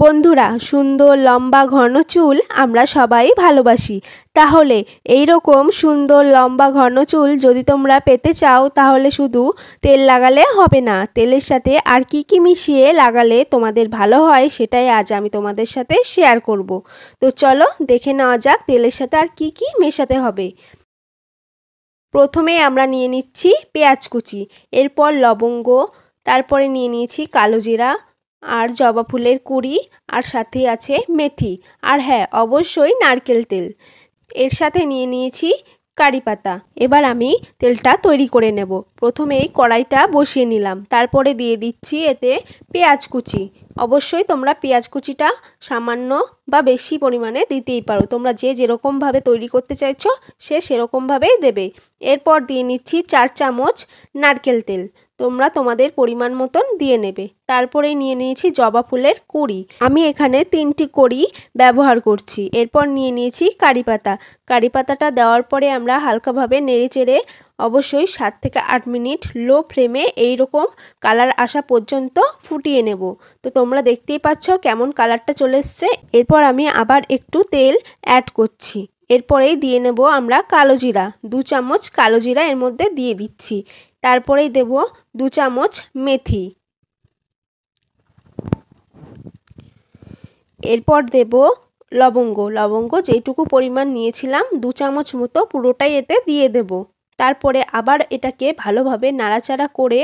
বন্ধুরা, সুন্দর লম্বা ঘন চুল আমরা সবাই ভালোবাসি। তাহলে এই রকম সুন্দর লম্বা ঘন চুল যদি তোমরা পেতে চাও, তাহলে শুধু তেল লাগালে হবে না। তেলের সাথে আর কি কি মিশিয়ে লাগালে তোমাদের ভালো হয়, সেটাই আজ আমি তোমাদের সাথে শেয়ার করব। তো চলো দেখে নেওয়া যাক তেলের সাথে আর কি কি মেশাতে হবে। প্রথমে আমরা নিয়ে নিচ্ছি পেঁয়াজ কুচি, এরপর লবঙ্গ, তারপরে নিয়ে নিয়েছি কালো জিরা আর জবা ফুলের কুঁড়ি, আর সাথে আছে মেথি, আর হ্যাঁ অবশ্যই নারকেল তেল। এর সাথে নিয়ে নিয়েছি কারি পাতা। এবার আমি তেলটা তৈরি করে নেব। প্রথমেই কড়াইটা বসিয়ে নিলাম, তারপরে দিয়ে দিচ্ছি এতে পেঁয়াজ কুচি। অবশ্যই তোমরা পেঁয়াজ কুচিটা সামান্য বা বেশি পরিমাণে দিতেই পারো, তোমরা যে যেরকমভাবে তৈরি করতে চাইছো সে সেরকমভাবেই দেবে। এরপর দিয়ে নিচ্ছি 4 চামচ নারকেল তেল, তোমরা তোমাদের পরিমাণ মতন দিয়ে নেবে। তারপরে নিয়ে নিয়েছি জবা ফুলের কুঁড়ি, আমি এখানে 3টি কুঁড়ি ব্যবহার করছি। এরপর নিয়ে নিয়েছি কারি পাতা। কারি পাতাটা দেওয়ার পরে আমরা হালকাভাবে নেড়ে চেড়ে অবশ্যই 7 থেকে 8 মিনিট লো ফ্লেমে এইরকম কালার আসা পর্যন্ত ফুটিয়ে নেব। তো তোমরা দেখতেই পাচ্ছ কেমন কালারটা চলে এসছে। এরপর আমি আবার একটু তেল অ্যাড করছি। এরপরেই দিয়ে নেব আমরা কালো জিরা, 2 চামচ কালো জিরা এর মধ্যে দিয়ে দিচ্ছি। তারপরেই দেব 2 চামচ মেথি। এরপর দেব লবঙ্গ। লবঙ্গ যেইটুকু পরিমাণ নিয়েছিলাম 2 চামচ মতো পুরোটাই এতে দিয়ে দেব। তারপরে আবার এটাকে ভালোভাবে নাড়াচাড়া করে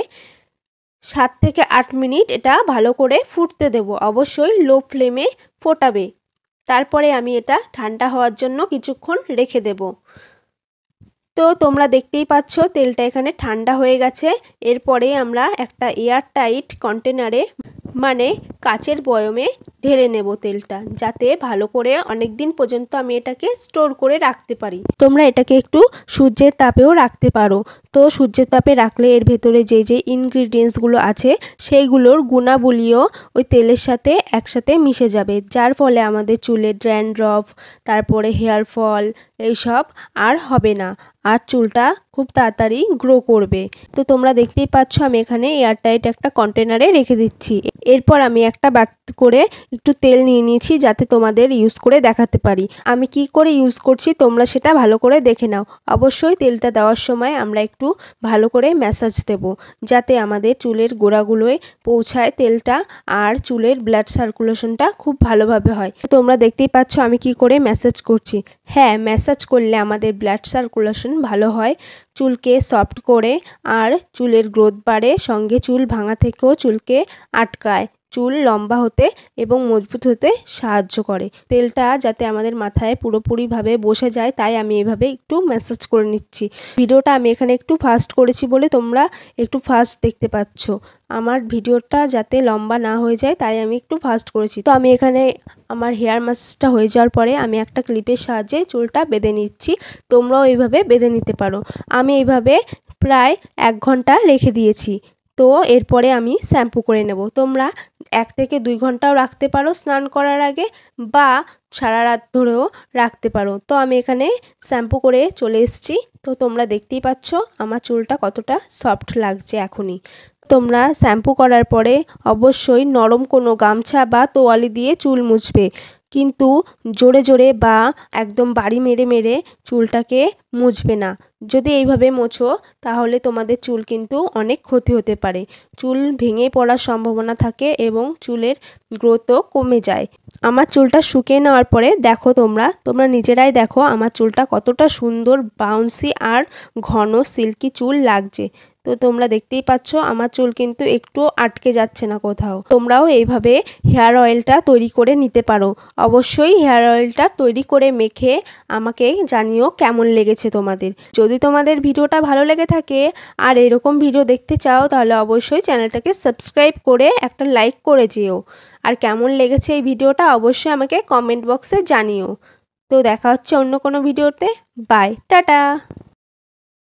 7 থেকে 8 মিনিট এটা ভালো করে ফুটতে দেব। অবশ্যই লো ফ্লেমে ফোটাবে। তারপরে আমি এটা ঠান্ডা হওয়ার জন্য কিছুক্ষণ রেখে দেব। তো তোমরা দেখতেই পাচ্ছ তেলটা এখানে ঠান্ডা হয়ে গেছে। এরপরে আমরা একটা এয়ার টাইট কন্টেনারে মানে কাচের বয়মে ঢেলে নেব তেলটা, যাতে ভালো করে অনেক দিন পর্যন্ত আমি এটাকে স্টোর করে রাখতে পারি। তোমরা এটাকে একটু সূর্যের তাপেও রাখতে পারো। তো সূর্যের তাপে রাখলে এর ভেতরে যে যে ইনগ্রিডিয়েন্টসগুলো আছে সেইগুলোর গুণাবলীও ওই তেলের সাথে একসাথে মিশে যাবে, যার ফলে আমাদের চুলের ড্যান্ড্রফ, তারপরে হেয়ার ফল এইসব আর হবে না, আর চুলটা খুব তাড়াতাড়ি গ্রো করবে। তো তোমরা দেখতেই পাচ্ছ আমি এখানে এয়ারটাইট একটা কন্টেনারে রেখে দিচ্ছি। এরপর আমি একটা বাটি করে একটু তেল নিয়ে নিয়েছি, যাতে তোমাদের ইউজ করে দেখাতে পারি আমি কি করে ইউজ করছি। তোমরা সেটা ভালো করে দেখে নাও। অবশ্যই তেলটা দেওয়ার সময় আমরা একটু ভালো করে ম্যাসাজ দেব, যাতে আমাদের চুলের গোড়াগুলোয় পৌঁছায় তেলটা, আর চুলের ব্লাড সার্কুলেশনটা খুব ভালোভাবে হয়। তোমরা দেখতেই পাচ্ছ আমি কি করে ম্যাসাজ করছি। হ্যাঁ, ম্যাসাজ করলে আমাদের ব্লাড সার্কুলেশন ভালো হয়, চুলকে সফট করে, আর চুলের গ্রোথ বাড়ে, সঙ্গে চুল ভাঙা থেকেও চুলকে আটকায়, চুল লম্বা হতে এবং মজবুত হতে সাহায্য করে। তেলটা যাতে আমাদের মাথায় পুরোপুরিভাবে বসে যায়, তাই আমি এভাবে একটু ম্যাসাজ করে নিচ্ছি। ভিডিওটা আমি এখানে একটু ফাস্ট করেছি বলে তোমরা একটু ফাস্ট দেখতে পাচ্ছ। আমার ভিডিওটা যাতে লম্বা না হয়ে যায় তাই আমি একটু ফাস্ট করেছি। তো আমি এখানে আমার হেয়ার ম্যাসাজটা হয়ে যাওয়ার পরে আমি একটা ক্লিপের সাহায্যে চুলটা বেঁধে নিচ্ছি। তোমরাও এইভাবে বেঁধে নিতে পারো। আমি এইভাবে প্রায় 1 ঘন্টা রেখে দিয়েছি। তো এরপরে আমি শ্যাম্পু করে নেব। তোমরা 1 থেকে 2 ঘন্টাও রাখতে পারো স্নান করার আগে, বা সারা রাত ধরেও রাখতে পারো। তো আমি এখানে শ্যাম্পু করে চলে এসেছি। তো তোমরা দেখতেই পাচ্ছ আমার চুলটা কতটা সফট লাগছে এখনই। তোমরা শ্যাম্পু করার পরে অবশ্যই নরম কোনো গামছা বা তোয়ালে দিয়ে চুল মুছবে, কিন্তু জোরে জোরে বা একদম বাড়ি মেরে মেরে চুলটাকে মুছবে না। যদি এইভাবে মোছো তাহলে তোমাদের চুল কিন্তু অনেক ক্ষতি হতে পারে, চুল ভেঙে পড়ার সম্ভাবনা থাকে এবং চুলের গ্রোথও কমে যায়। আমার চুলটা শুকিয়ে নেওয়ার পরে দেখো, তোমরা নিজেরাই দেখো আমার চুলটা কতটা সুন্দর বাউন্সি আর ঘন সিল্কি চুল লাগছে। তো তোমরা দেখতেই পাচ্ছ আমার চুল কিন্তু একটু আটকে যাচ্ছে না কোথাও। তোমরাও এইভাবে হেয়ার অয়েলটা তৈরি করে নিতে পারো। অবশ্যই হেয়ার অয়েলটা তৈরি করে মেখে আমাকে জানিও কেমন লেগেছে তোমাদের। যদি তোমাদের ভিডিওটা ভালো লেগে থাকে আর এরকম ভিডিও দেখতে চাও, তাহলে অবশ্যই চ্যানেলটাকে সাবস্ক্রাইব করে একটা লাইক করে যেও। আর কেমন লেগেছে এই ভিডিওটা অবশ্যই আমাকে কমেন্ট বক্সে জানিও। তো দেখা হচ্ছে অন্য কোনো ভিডিওতে। Bye, tata.